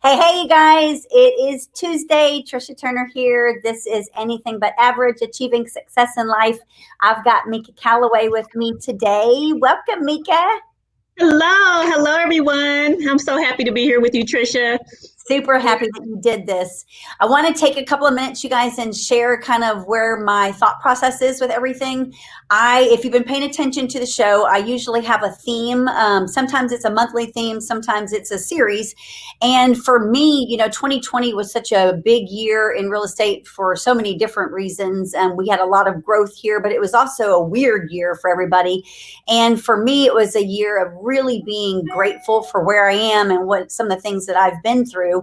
Hey, you guys, it is Tuesday. Tricia Turner here. This is Anything But Average, Achieving Success in Life. I've got Mica Callaway with me today. Welcome, Mica. Hello, everyone. I'm so happy to be here with you, Tricia. Super happy that you did this. I want to take a couple of minutes, you guys, and share kind of where my thought process is with everything. If you've been paying attention to the show, I usually have a theme. Sometimes it's a monthly theme, sometimes it's a series. And for me, 2020 was such a big year in real estate for so many different reasons. And we had a lot of growth here, but it was also a weird year for everybody. And for me, it was a year of really being grateful for where I am and what some of the things that I've been through.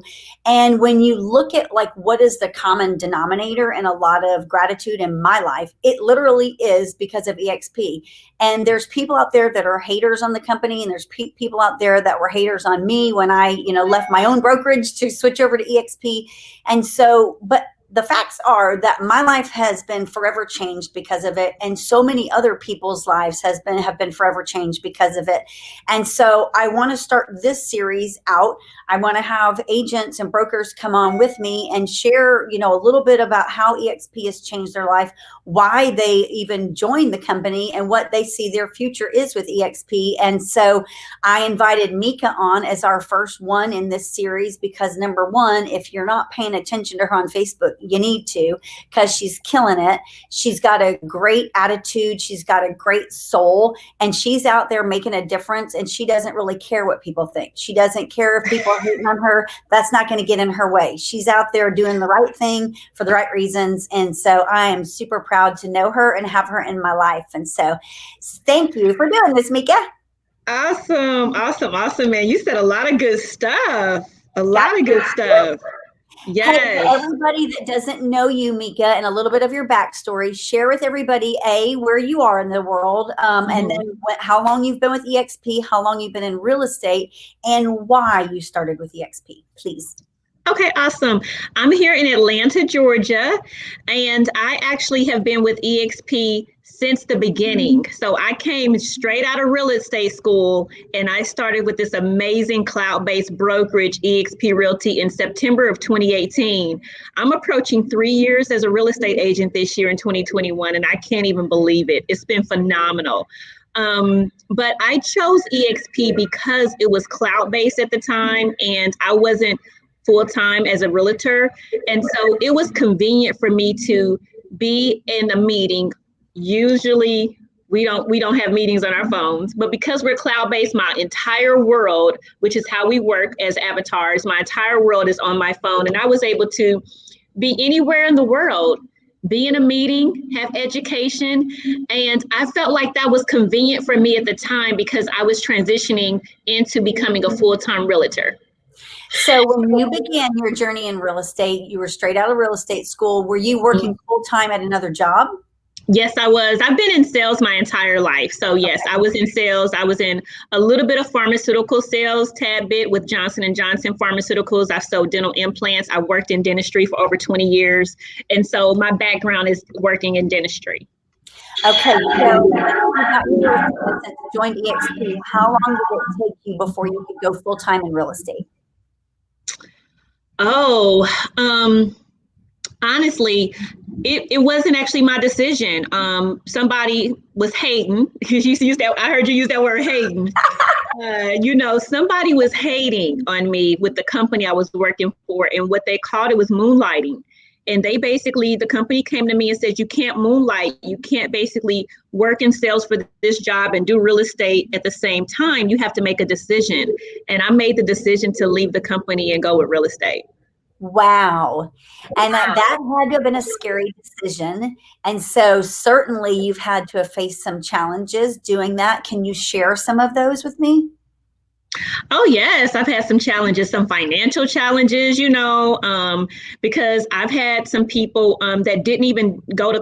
And when you look at like what is the common denominator in a lot of gratitude in my life, it literally is because of EXP. And there's people out there that are haters on the company, and there's people out there that were haters on me when I, left my own brokerage to switch over to EXP. And so, but the facts are that my life has been forever changed because of it, and so many other people's lives have been forever changed because of it. And so I want to start this series out. I want to have agents and brokers come on with me and share, a little bit about how EXP has changed their life, why they even joined the company, and what they see their future is with EXP. And so I invited Mica on as our first one in this series because, number one, if you're not paying attention to her on Facebook, you need to, because she's killing it. She's got a great attitude. She's got a great soul, and she's out there making a difference. And she doesn't really care what people think. She doesn't care if people are hating on her. That's not going to get in her way. She's out there doing the right thing for the right reasons. And so I am super proud to know her and have her in my life. And so thank you for doing this, Mica. Awesome, man. You said a lot of good stuff. A lot of good stuff. Yes. Hey, for everybody that doesn't know you, Mica, and a little bit of your backstory, share with everybody, where you are in the world, and then how long you've been with EXP, how long you've been in real estate, and why you started with EXP, please. Okay, awesome. I'm here in Atlanta, Georgia, and I actually have been with EXP since the beginning. So I came straight out of real estate school, and I started with this amazing cloud-based brokerage, EXP Realty, in September of 2018. I'm approaching 3 years as a real estate agent this year in 2021, and I can't even believe it. It's been phenomenal. But I chose EXP because it was cloud-based at the time, and I wasn't full-time as a realtor. And so it was convenient for me to be in a meeting. Usually we don't have meetings on our phones, but because we're cloud-based, my entire world, which is how we work as avatars, my entire world is on my phone. And I was able to be anywhere in the world, be in a meeting, have education. And I felt like that was convenient for me at the time because I was transitioning into becoming a full-time realtor. So when you began your journey in real estate, you were straight out of real estate school. Were you working full-time at another job? Yes, I was. I've been in sales my entire life. So yes, I was in sales. I was in a little bit of pharmaceutical sales, tad bit with Johnson & Johnson Pharmaceuticals. I've sold dental implants. I worked in dentistry for over 20 years. And so my background is working in dentistry. Okay, so you joined EXP. How long did it take you before you could go full-time in real estate? Honestly, it wasn't actually my decision. Somebody was hating, because you used that. I heard you use that word, hating. Somebody was hating on me with the company I was working for, and what they called it was moonlighting. And the company came to me and said, you can't moonlight. You can't basically work in sales for this job and do real estate at the same time. You have to make a decision. And I made the decision to leave the company and go with real estate. Wow. And that had to have been a scary decision. And so certainly you've had to have faced some challenges doing that. Can you share some of those with me? Oh, yes. I've had some challenges, some financial challenges, because I've had some people that didn't even go to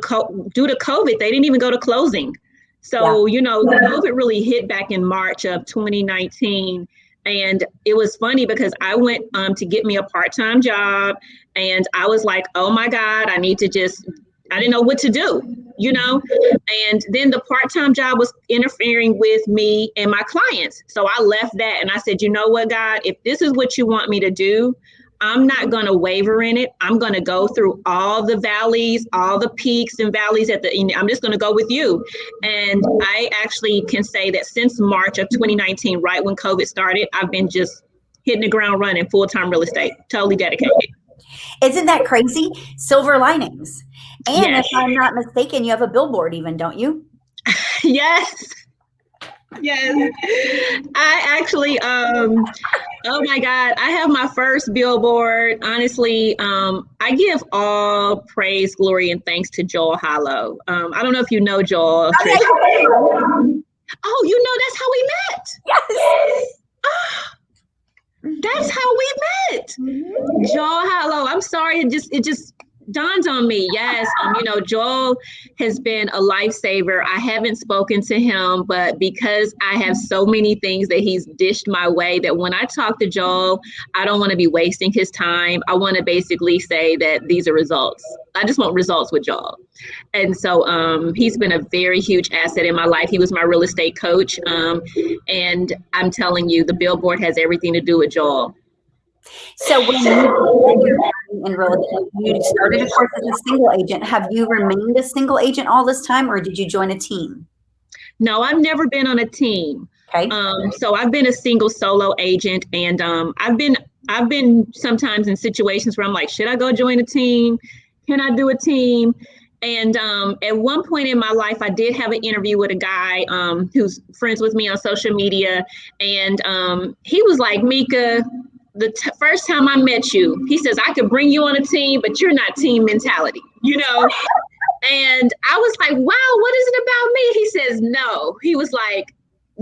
due to COVID, they didn't even go to closing. So, COVID really hit back in March of 2019. And it was funny because I went to get me a part-time job, and I was like, oh my God, I need to just I didn't know what to do, and then the part-time job was interfering with me and my clients. So I left that and I said, you know what, God, if this is what you want me to do, I'm not going to waver in it. I'm going to go through all the valleys, all the peaks and valleys I'm just going to go with you. And I actually can say that since March of 2019, right when COVID started, I've been just hitting the ground running, full-time real estate, totally dedicated. Isn't that crazy? Silver linings. And Yes. if I'm not mistaken, you have a billboard even, don't you? Yes. Yes. I actually, oh my God, I have my first billboard. Honestly, I give all praise, glory, and thanks to Joel Hollow. I don't know if you know Joel. Oh, yeah. Oh, that's how we met. Yes. That's how we met. Joel Hollow. I'm sorry. It just dawned on me. Yes. Joel has been a lifesaver. I haven't spoken to him, but because I have so many things that he's dished my way, that when I talk to Joel, I don't want to be wasting his time. I want to basically say that these are results. I just want results with Joel. And so he's been a very huge asset in my life. He was my real estate coach. And I'm telling you, the billboard has everything to do with Joel. So when you in real estate, you started, of course, as a single agent. Have you remained a single agent all this time, or did you join a team? No, I've never been on a team. Okay. So I've been a single solo agent, and I've been sometimes in situations where I'm like, should I go join a team? Can I do a team? And at one point in my life, I did have an interview with a guy who's friends with me on social media, and he was like, Mica, the first time I met you, he says, I could bring you on a team, but you're not team mentality, And I was like, wow, what is it about me? He says, no. He was like,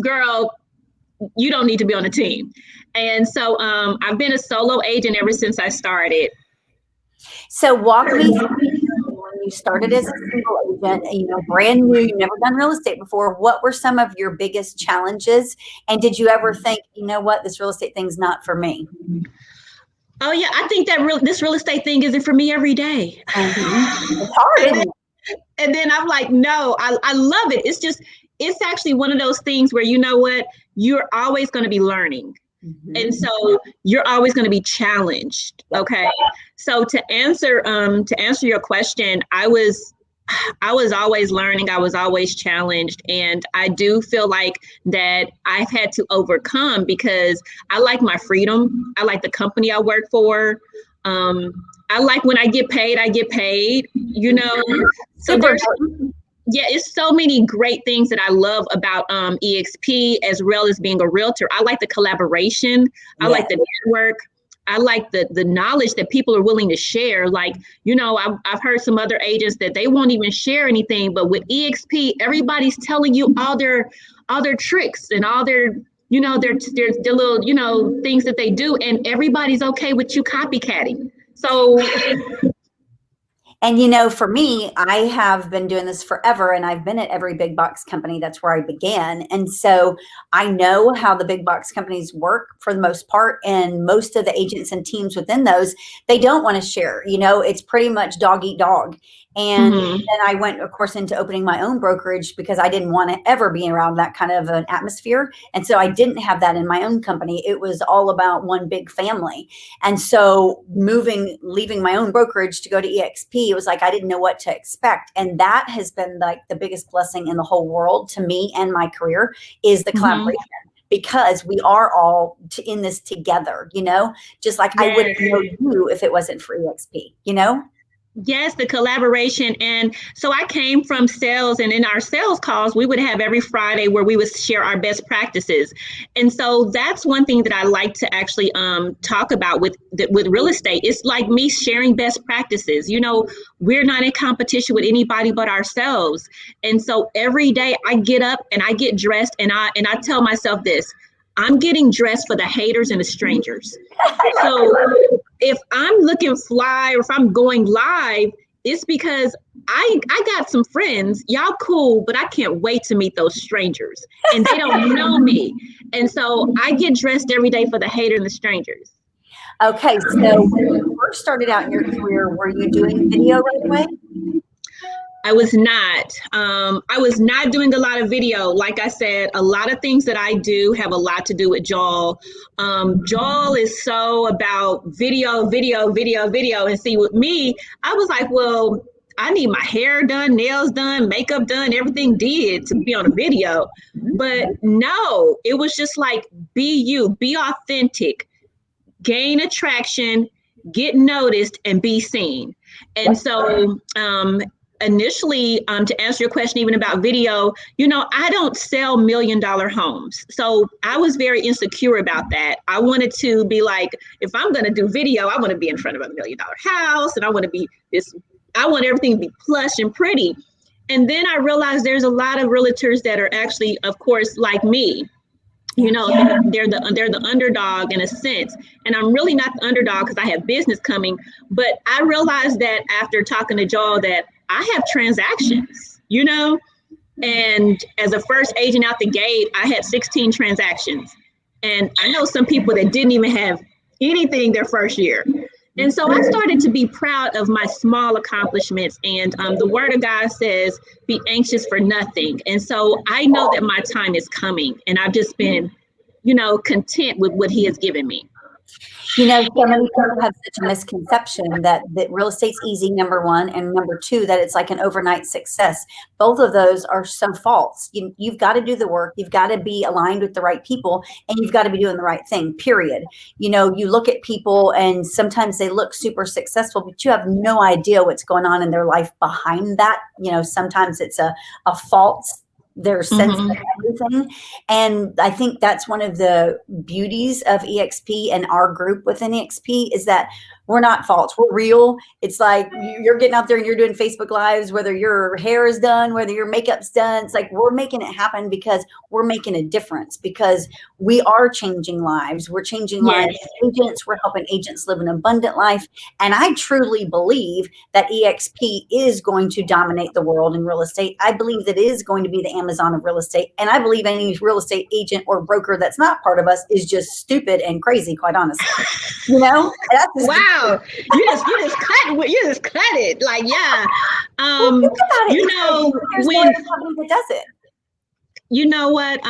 girl, you don't need to be on a team. And so I've been a solo agent ever since I started. So walk me through when you started as a single agent, brand new, you've never done real estate before. What were some of your biggest challenges? And did you ever think, this real estate thing's not for me? Oh yeah, I think that this real estate thing isn't for me every day. Mm-hmm. It's hard, isn't it? And then I'm like, no, I love it. It's actually one of those things where, you're always going to be learning. Mm-hmm. And so you're always going to be challenged. Okay. So to answer your question, I was always learning. I was always challenged. And I do feel like that I've had to overcome, because I like my freedom. I like the company I work for. I like when I get paid, So it's so many great things that I love about EXP, as well as being a realtor. I like the collaboration. I like the network. I like the knowledge that people are willing to share. Like, I've heard some other agents that they won't even share anything, but with EXP, everybody's telling you all their tricks and all their little, things that they do, and everybody's okay with you copycatting. So. And for me, I have been doing this forever, and I've been at every big box company. That's where I began. And so I know how the big box companies work for the most part, and most of the agents and teams within those, they don't want to share. It's pretty much dog eat dog. And then I went, of course, into opening my own brokerage, because I didn't want to ever be around that kind of an atmosphere. And so I didn't have that in my own company. It was all about one big family. And so leaving my own brokerage to go to EXP, it was like I didn't know what to expect. And that has been like the biggest blessing in the whole world to me and my career, is the collaboration. Because we are all in this together, just like I wouldn't know you if it wasn't for EXP, Yes, the collaboration. And so I came from sales, and in our sales calls, we would have every Friday where we would share our best practices. And so that's one thing that I like to actually talk about with real estate. It's like me sharing best practices. We're not in competition with anybody but ourselves. And so every day I get up and I get dressed, and I tell myself this: I'm getting dressed for the haters and the strangers. So if I'm looking fly, or if I'm going live, it's because I got some friends, y'all cool, but I can't wait to meet those strangers, and they don't know me. And so I get dressed every day for the hater and the strangers. Okay. So when you first started out in your career, were you doing video right away? I was not. I was not doing a lot of video. Like I said, a lot of things that I do have a lot to do with Joel. Joel is so about video, video, video, video. And see, with me, I was like, well, I need my hair done, nails done, makeup done, everything did to be on a video. But no, it was just like, be you, be authentic, gain attraction, get noticed, and be seen. And so initially, to answer your question, even about video, I don't sell $1 million homes. So I was very insecure about that. I wanted to be like, if I'm going to do video, I want to be in front of $1 million house, and I want everything to be plush and pretty. And then I realized there's a lot of realtors that are actually, of course, like me. They're the underdog in a sense. And I'm really not the underdog because I have business coming. But I realized that after talking to Joel that I have transactions, and as a first agent out the gate, I had 16 transactions. And I know some people that didn't even have anything their first year. And so I started to be proud of my small accomplishments. And the word of God says, be anxious for nothing. And so I know that my time is coming, and I've just been, content with what he has given me. So many people have such a misconception that real estate's easy, number one, and number two, that it's like an overnight success. Both of those are so false. You've got to do the work. You've got to be aligned with the right people, and you've got to be doing the right thing, period. You look at people and sometimes they look super successful, but you have no idea what's going on in their life behind that. Sometimes it's a false their sense of everything. And I think that's one of the beauties of EXP and our group within EXP is that we're not false. We're real. It's like you're getting out there and you're doing Facebook Lives, whether your hair is done, whether your makeup's done. It's like we're making it happen because we're making a difference, because we are changing lives. We're changing lives as agents. We're helping agents live an abundant life. And I truly believe that EXP is going to dominate the world in real estate. I believe that it is going to be the Amazon of real estate. And I believe any real estate agent or broker that's not part of us is just stupid and crazy, quite honestly. That's just wow. You just cut it. Like, yeah. Well, think about it. There's no other company that does it. You know what?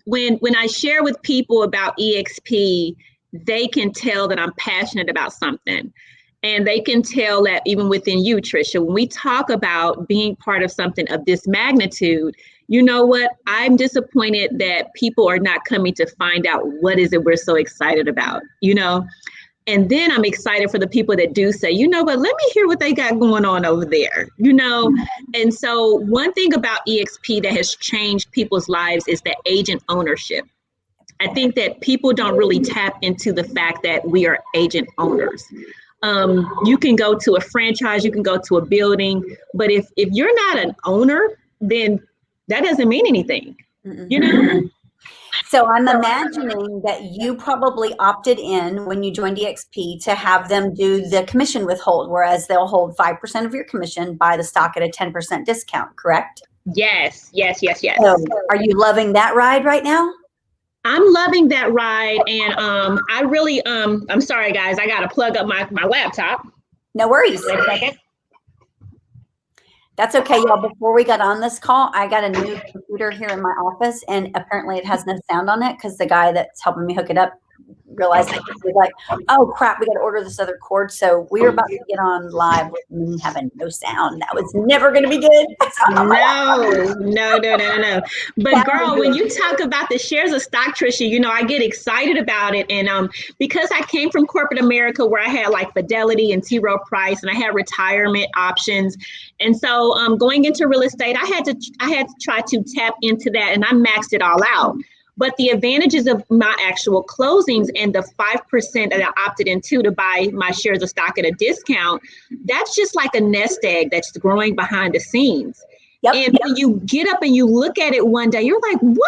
When I share with people about EXP, they can tell that I'm passionate about something. And they can tell that even within you, Tricia, when we talk about being part of something of this magnitude, you know what? I'm disappointed that people are not coming to find out what is it we're so excited about, And then I'm excited for the people that do say, but let me hear what they got going on over there, And so one thing about EXP that has changed people's lives is the agent ownership. I think that people don't really tap into the fact that we are agent owners. You can go to a franchise, you can go to a building, but if you're not an owner, then that doesn't mean anything, So I'm imagining that you probably opted in when you joined EXP to have them do the commission withhold, whereas they'll hold 5% of your commission, buy the stock at a 10% discount, correct? Yes. So are you loving that ride right now? I'm loving that ride. And I really, I'm sorry, guys, I got to plug up my laptop. No worries. Wait a second. That's okay, y'all. Before we got on this call, I got a new computer here in my office, and apparently it has no sound on it because the guy that's helping me hook it up realized that he was like, oh crap, we got to order this other cord. So we were about to get on live with me having no sound. That was never going to be good. No. But girl, when you talk about the shares of stock, Tricia, I get excited about it. And because I came from corporate America where I had like Fidelity and T. Rowe Price, and I had retirement options. And so going into real estate, I had to try to tap into that, and I maxed it all out. But the advantages of my actual closings and the 5% that I opted into to buy my shares of stock at a discount, that's just like a nest egg that's growing behind the scenes. And when you get up and you look at it one day, you're like, what?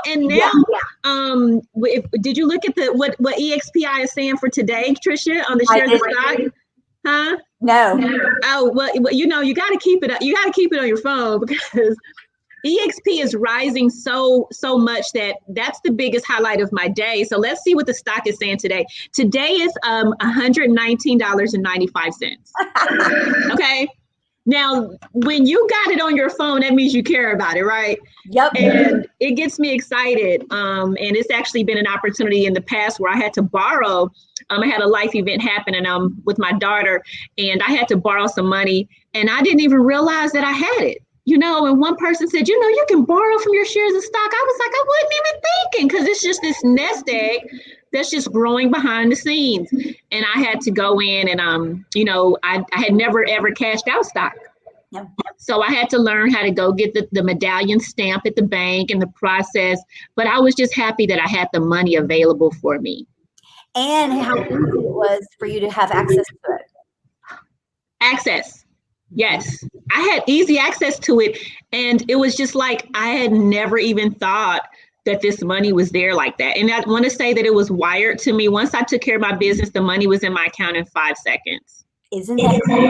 And now, did you look at what EXPI is saying for today, Tricia, on the shares of stock? Huh? No. Oh, well, you got to keep it up. You got to keep it on your phone because EXP is rising so much that's the biggest highlight of my day. So let's see what the stock is saying today. Today is $119.95. Okay. Now, when you got it on your phone, that means you care about it, right? Yep. And it gets me excited. And it's actually been an opportunity in the past where I had to borrow. I had a life event happen and with my daughter, and I had to borrow some money, and I didn't even realize that I had it. And one person said, you can borrow from your shares of stock. I was like, I wasn't even thinking, because it's just this nest egg that's just growing behind the scenes. And I had to go in and, I had never, ever cashed out stock. Yep. So I had to learn how to go get the medallion stamp at the bank and the process. But I was just happy that I had the money available for me. And how easy it was for you to have access to it. Access. Yes. I had easy access to it. And it was just like, I had never even thought that this money was there like that. And I want to say that it was wired to me. Once I took care of my business, the money was in my account in 5 seconds. Isn't that crazy?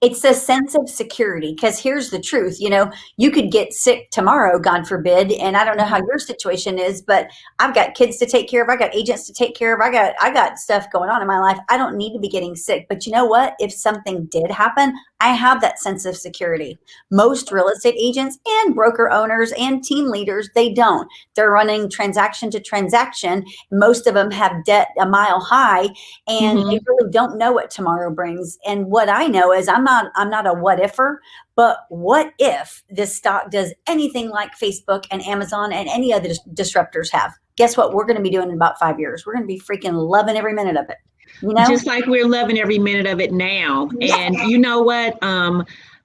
It's a sense of security, because here's the truth. You could get sick tomorrow, God forbid. And I don't know how your situation is, but I've got kids to take care of. I got agents to take care of. I got stuff going on in my life. I don't need to be getting sick. But you know what? If something did happen, I have that sense of security. Most real estate agents and broker owners and team leaders, they don't. They're running transaction to transaction. Most of them have debt a mile high, and they really don't know what tomorrow brings. And what I know is I'm not a what ifer, but what if this stock does anything like Facebook and Amazon and any other disruptors have? Guess what we're going to be doing in about 5 years? We're going to be freaking loving every minute of it. Just like we're loving every minute of it now. And you know what?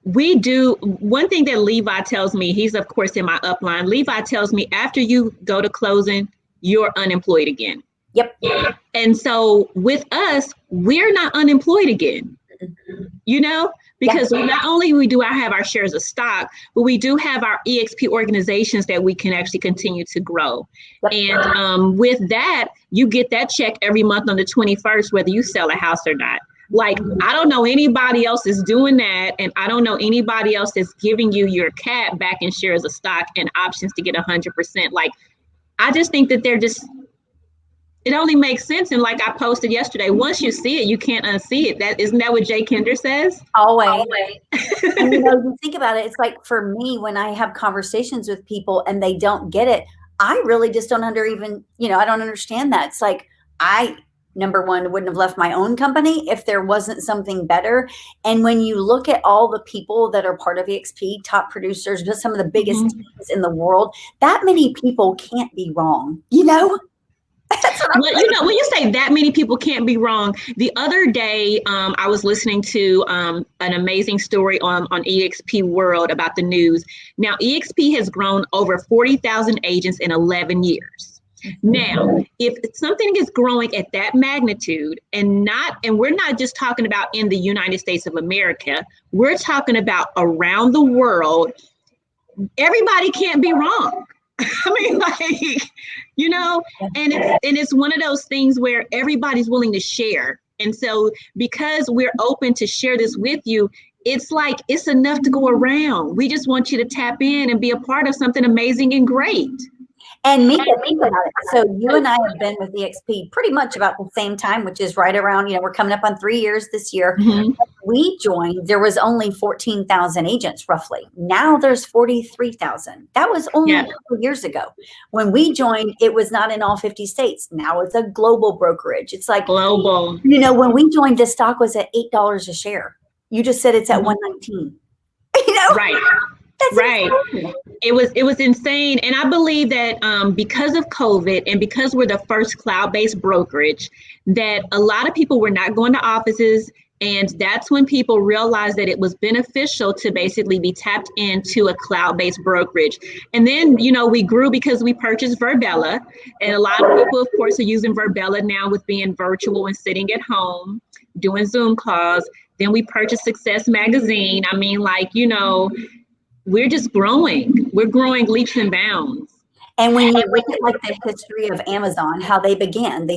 We do. One thing that Levi tells me, he's of course in my upline. Levi tells me after you go to closing, you're unemployed again. Yep. And so with us, we're not unemployed again. Because not only do I have our shares of stock, but we do have our EXP organizations that we can actually continue to grow. Yep. And with that, you get that check every month on the 21st, whether you sell a house or not. Like, I don't know anybody else is doing that. And I don't know anybody else that's giving you your cap back in shares of stock and options to get 100%. Like, I just think that it only makes sense. And like I posted yesterday, once you see it, you can't unsee it. Isn't that what Jay Kinder says? Always. And you think about it, it's like for me, when I have conversations with people and they don't get it, I really just don't I don't understand that. It's like, number one, wouldn't have left my own company if there wasn't something better. And when you look at all the people that are part of EXP, top producers, just some of the biggest teams in the world, that many people can't be wrong, Well, when you say that many people can't be wrong, the other day I was listening to an amazing story on EXP World about the news. Now, EXP has grown over 40,000 agents in 11 years. Now, if something is growing at that magnitude and we're not just talking about in the United States of America, we're talking about around the world, everybody can't be wrong. I mean, and it's one of those things where everybody's willing to share. And so because we're open to share this with you, it's like, it's enough to go around. We just want you to tap in and be a part of something amazing and great. And Mica, think about it. So you and I have been with EXP pretty much about the same time, which is right around, we're coming up on 3 years this year. Mm-hmm. We joined, there was only 14,000 agents roughly. Now there's 43,000. That was only a couple years ago. When we joined, it was not in all 50 states. Now it's a global brokerage. It's like global. When we joined, the stock was at $8 a share. You just said it's at $119. Right. Right. It was insane. And I believe that because of COVID and because we're the first cloud-based brokerage, that a lot of people were not going to offices. And that's when people realized that it was beneficial to basically be tapped into a cloud-based brokerage. And then, we grew because we purchased Verbella. And a lot of people, of course, are using Verbella now with being virtual and sitting at home, doing Zoom calls. Then we purchased Success Magazine. I mean, we're just growing. We're growing leaps and bounds. And when you look at like the history of Amazon, how they began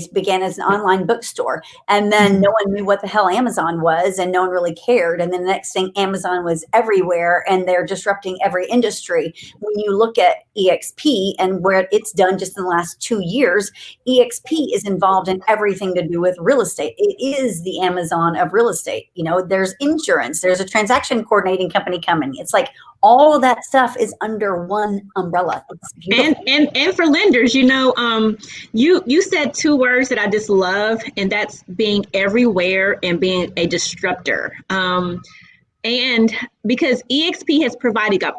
as an online bookstore, and then no one knew what the hell Amazon was, and no one really cared. And then the next thing, Amazon was everywhere, and they're disrupting every industry. When you look at EXP and where it's done just in the last 2 years, EXP is involved in everything to do with real estate. It is the Amazon of real estate. You know, there's insurance, there's a transaction coordinating company coming. It's like all of that stuff is under one umbrella. And for lenders, you know, you said two words that I just love, and that's being everywhere and being a disruptor. And because EXP has provided a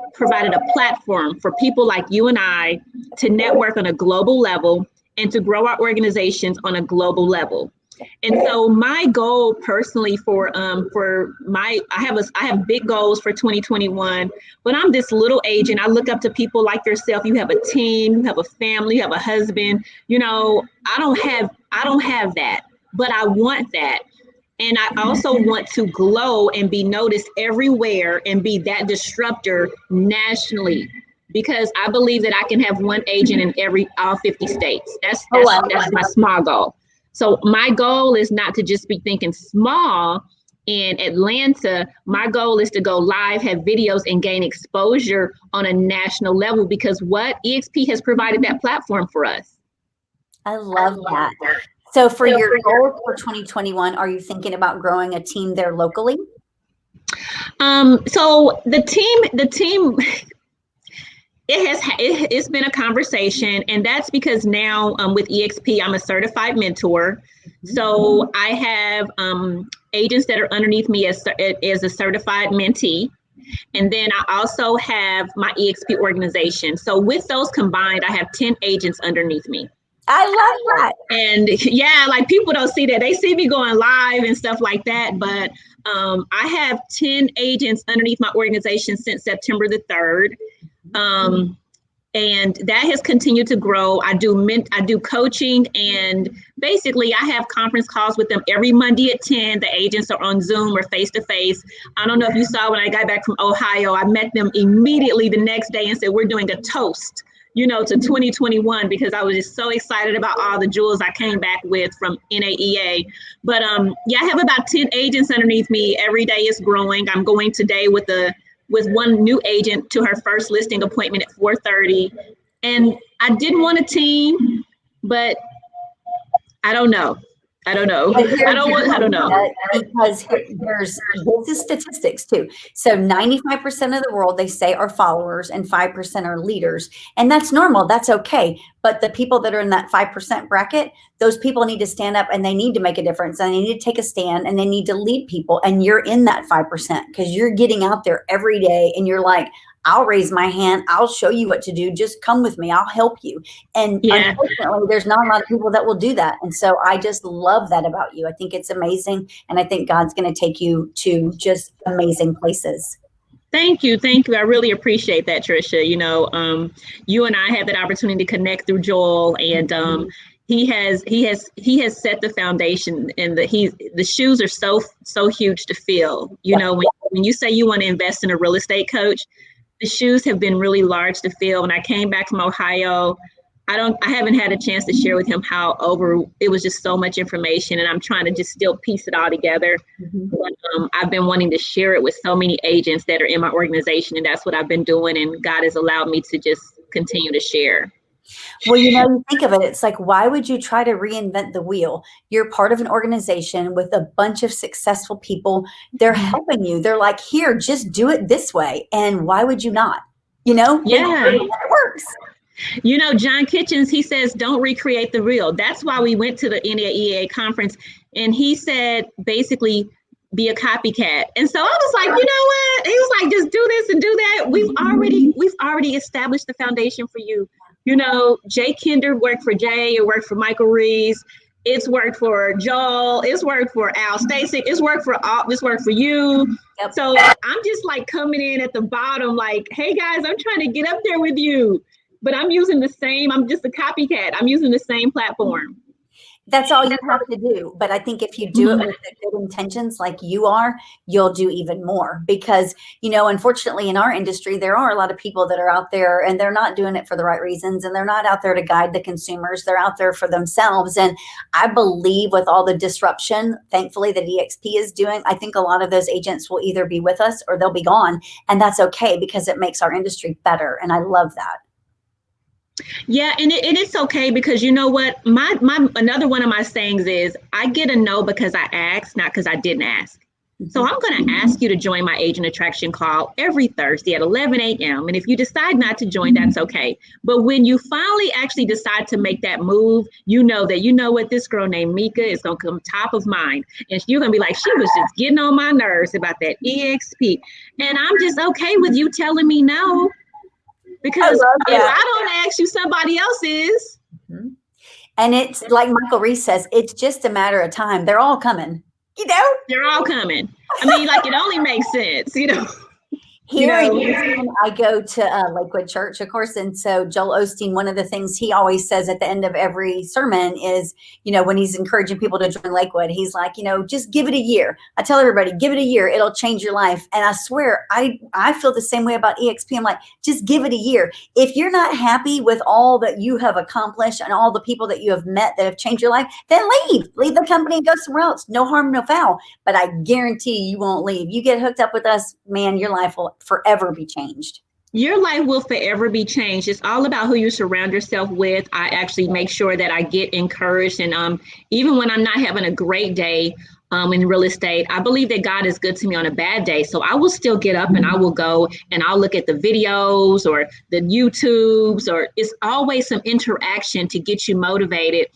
platform for people like you and I to network on a global level and to grow our organizations on a global level. And so my goal personally I have big goals for 2021, but I'm this little agent. I look up to people like yourself. You have a team, you have a family, you have a husband. You know, I don't have that, but I want that. And I also want to glow and be noticed everywhere and be that disruptor nationally, because I believe that I can have one agent in all 50 states. That's my small goal. So my goal is not to just be thinking small in Atlanta. My goal is to go live, have videos, and gain exposure on a national level, because what EXP has provided that platform for us. I love that. So for your goal for 2021, are you thinking about growing a team there locally? So the team, it's been a conversation, and that's because now with EXP, I'm a certified mentor. So I have agents that are underneath me as a certified mentee. And then I also have my EXP organization. So with those combined, I have 10 agents underneath me. I love that. And yeah, like people don't see that. They see me going live and stuff like that. But I have 10 agents underneath my organization since September the 3rd. And that has continued to grow. I do coaching, and basically I have conference calls with them every Monday at 10. The agents are on Zoom or face-to-face. I don't know if you saw when I got back from Ohio, I met them immediately the next day and said, we're doing a toast, you know, to 2021, because I was just so excited about all the jewels I came back with from NAEA. But yeah, I have about 10 agents underneath me. Every day is growing. I'm going today with one new agent to her first listing appointment at 4:30. And I didn't want a team, but I don't know. I don't know. Because this is statistics too. So 95% of the world, they say, are followers and 5% are leaders. And that's normal. That's okay. But the people that are in that 5% bracket, those people need to stand up and they need to make a difference, and they need to take a stand, and they need to lead people. And you're in that 5% because you're getting out there every day and you're like, I'll raise my hand. I'll show you what to do. Just come with me. I'll help you. And unfortunately, there's not a lot of people that will do that. And so I just love that about you. I think it's amazing. And I think God's going to take you to just amazing places. Thank you. I really appreciate that, Tricia. You know, you and I had that opportunity to connect through Joel, and he has set the foundation, and the shoes are so huge to fill. You know, when you say you want to invest in a real estate coach, the shoes have been really large to fill. When I came back from Ohio, I haven't had a chance to share with him how it was just so much information, and I'm trying to just still piece it all together. But I've been wanting to share it with so many agents that are in my organization, and that's what I've been doing. And God has allowed me to just continue to share. Well, you know, you think of it, it's like, why would you try to reinvent the wheel? You're part of an organization with a bunch of successful people. They're helping you. They're like, here, just do it this way. And why would you not? You know, yeah, it works. You know, John Kitchens, he says, don't recreate the wheel. That's why we went to the NAEA conference. And he said, basically, be a copycat. And so I was like, you know what? He was like, just do this and do that. We've already established the foundation for you. You know, Jay Kinder worked for Jay, it worked for Michael Reeves, it's worked for Joel, it's worked for Al Stacey, it's worked for you. Yep. So I'm just like coming in at the bottom, like, hey guys, I'm trying to get up there with you. But I'm just a copycat. I'm using the same platform. That's all you have to do. But I think if you do it with the good intentions like you are, you'll do even more because, unfortunately in our industry, there are a lot of people that are out there and they're not doing it for the right reasons. And they're not out there to guide the consumers. They're out there for themselves. And I believe with all the disruption, thankfully, that EXP is doing, I think a lot of those agents will either be with us or they'll be gone. And that's okay because it makes our industry better. And I love that. Yeah, and it's okay because you know what? My another one of my sayings is I get a no because I asked, not because I didn't ask. So I'm going to ask you to join my agent attraction call every Thursday at 11 a.m. And if you decide not to join, that's okay. But when you finally actually decide to make that move, you know what, this girl named Mica is going to come top of mind. And you're going to be like, she was just getting on my nerves about that EXP. And I'm just okay with you telling me no. Because if I don't ask you, somebody else is. Mm-hmm. And it's like Michael Reese says, it's just a matter of time. They're all coming, They're all coming. I mean, like, it only makes sense, Here in Houston, I go to Lakewood Church, of course. And so Joel Osteen, one of the things he always says at the end of every sermon is, when he's encouraging people to join Lakewood, he's like, just give it a year. I tell everybody, give it a year. It'll change your life. And I swear, I feel the same way about EXP. I'm like, just give it a year. If you're not happy with all that you have accomplished and all the people that you have met that have changed your life, then leave the company and go somewhere else. No harm, no foul. But I guarantee you won't leave. You get hooked up with us, man, your life will forever be changed. Your life will forever be changed. It's all about who you surround yourself with. I actually make sure that I get encouraged. And even when I'm not having a great day in real estate, I believe that God is good to me on a bad day. So I will still get up and I will go and I'll look at the videos or the YouTubes, or it's always some interaction to get you motivated.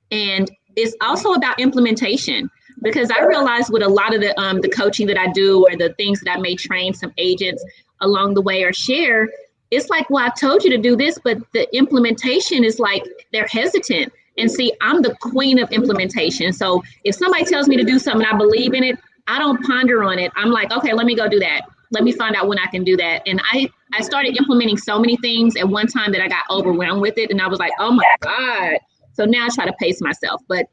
And it's also about implementation. Because I realize with a lot of the coaching that I do or the things that I may train some agents along the way or share, it's like, well, I told you to do this, but the implementation is like they're hesitant. And see, I'm the queen of implementation. So if somebody tells me to do something, I believe in it, I don't ponder on it. I'm like, okay, let me go do that. Let me find out when I can do that. And I started implementing so many things at one time that I got overwhelmed with it. And I was like, oh my God. So now I try to pace myself. But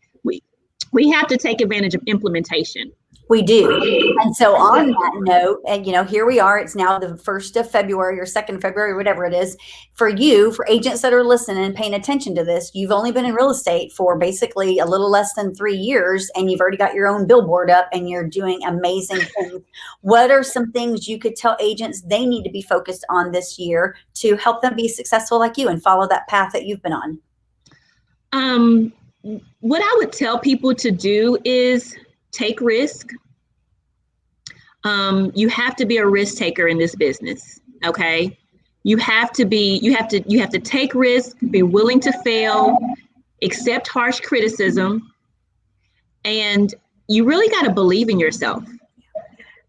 we have to take advantage of implementation. We do. And so on that note, and here we are, it's now the 1st of February or 2nd of February, whatever it is. For agents that are listening and paying attention to this, you've only been in real estate for basically a little less than 3 years, and you've already got your own billboard up and you're doing amazing things. What are some things you could tell agents they need to be focused on this year to help them be successful like you and follow that path that you've been on? What I would tell people to do is take risk. You have to be a risk taker in this business. Okay. You have to take risk, be willing to fail, accept harsh criticism. And you really got to believe in yourself,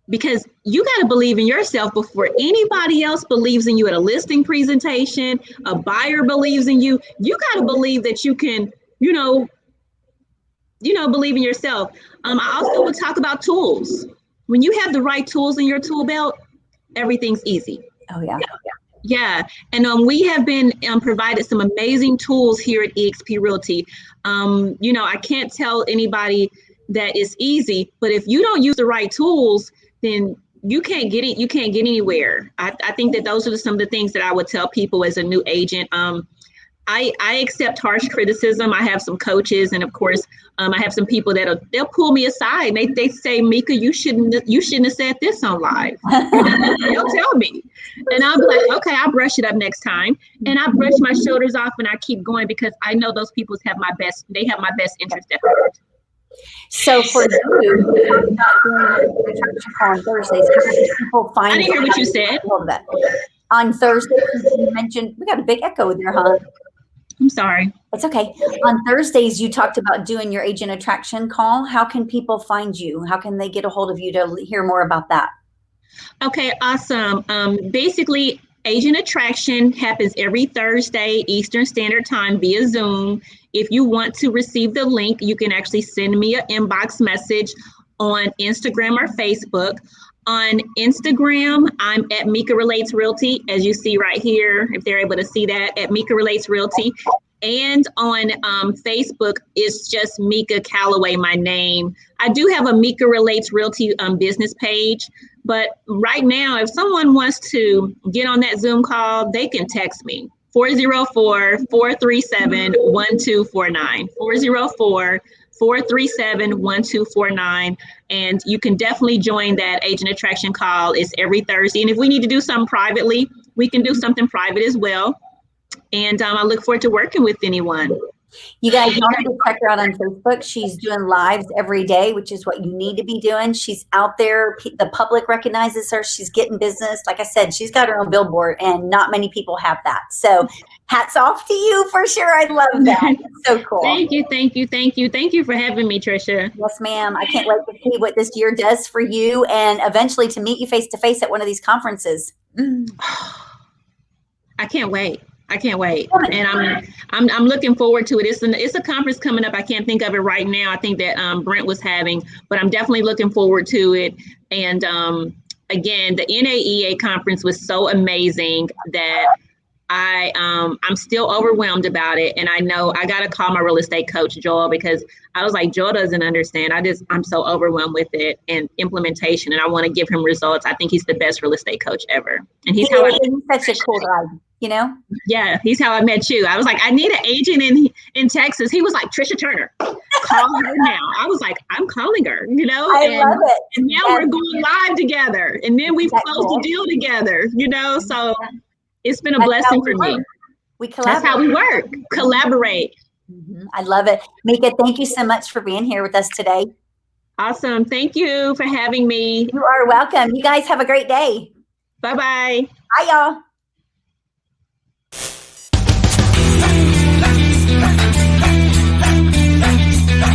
because you got to believe in yourself before anybody else believes in you at a listing presentation. A buyer believes in you. You got to believe that you can, believe in yourself. I also would talk about tools. When you have the right tools in your tool belt, everything's easy. Oh, yeah. Yeah. And we have been provided some amazing tools here at EXP Realty. I can't tell anybody that it's easy, but if you don't use the right tools, then you can't get it. You can't get anywhere. I think that those are some of the things that I would tell people as a new agent. I accept harsh criticism. I have some coaches, and of course, I have some people they'll pull me aside. They say, Mica, you shouldn't have said this on live. They'll tell me, and I'll be like, okay, I'll brush it up next time, and I brush my shoulders off, and I keep going because I know those people have my best. They have my best interest at heart. So for you, on Thursdays, how can people find? I didn't hear what you said. On Thursdays, you mentioned we got a big echo there, huh? I'm sorry. It's okay. On Thursdays, you talked about doing your agent attraction call. How can people find you? How can they get a hold of you to hear more about that? Okay, awesome. Basically, agent attraction happens every Thursday, Eastern Standard Time via Zoom. If you want to receive the link, you can actually send me an inbox message on Instagram or Facebook. On Instagram, I'm at Mica Relates Realty, as you see right here, if they're able to see that, at Mica Relates Realty. And on Facebook, it's just Mica Callaway, my name. I do have a Mica Relates Realty business page, but right now, if someone wants to get on that Zoom call, they can text me, 404-437-1249, 404-437-1249. And you can definitely join that agent attraction call. It's every Thursday. And if we need to do something privately, we can do something private as well. And I look forward to working with anyone. You guys don't need to check her out on Facebook. She's doing lives every day, which is what you need to be doing. She's out there. The public recognizes her. She's getting business. Like I said, she's got her own billboard, and not many people have that. So hats off to you for sure. I love that. It's so cool. Thank you, thank you, thank you. Thank you for having me, Tricia. Yes, ma'am. I can't wait to see what this year does for you, and eventually to meet you face to face at one of these conferences. I can't wait. I can't wait, and I'm looking forward to it. It's a conference coming up. I can't think of it right now. I think that Brent was having, but I'm definitely looking forward to it. And again, the NAEA conference was so amazing that I'm still overwhelmed about it. And I know I got to call my real estate coach, Joel, because I was like, Joel doesn't understand. I'm so overwhelmed with it and implementation, and I want to give him results. I think he's the best real estate coach ever. And he's such a cool guy. You know? Yeah, he's how I met you. I was like, I need an agent in Texas. He was like, Tricia Turner, call her now. I was like, I'm calling her, you know? I love it. And now we're going live together. And then we've closed the deal together, you know? So it's been a blessing for me. We collaborate. That's how we work. Collaborate. I love it. Mica, thank you so much for being here with us today. Awesome. Thank you for having me. You are welcome. You guys have a great day. Bye-bye. Bye, y'all.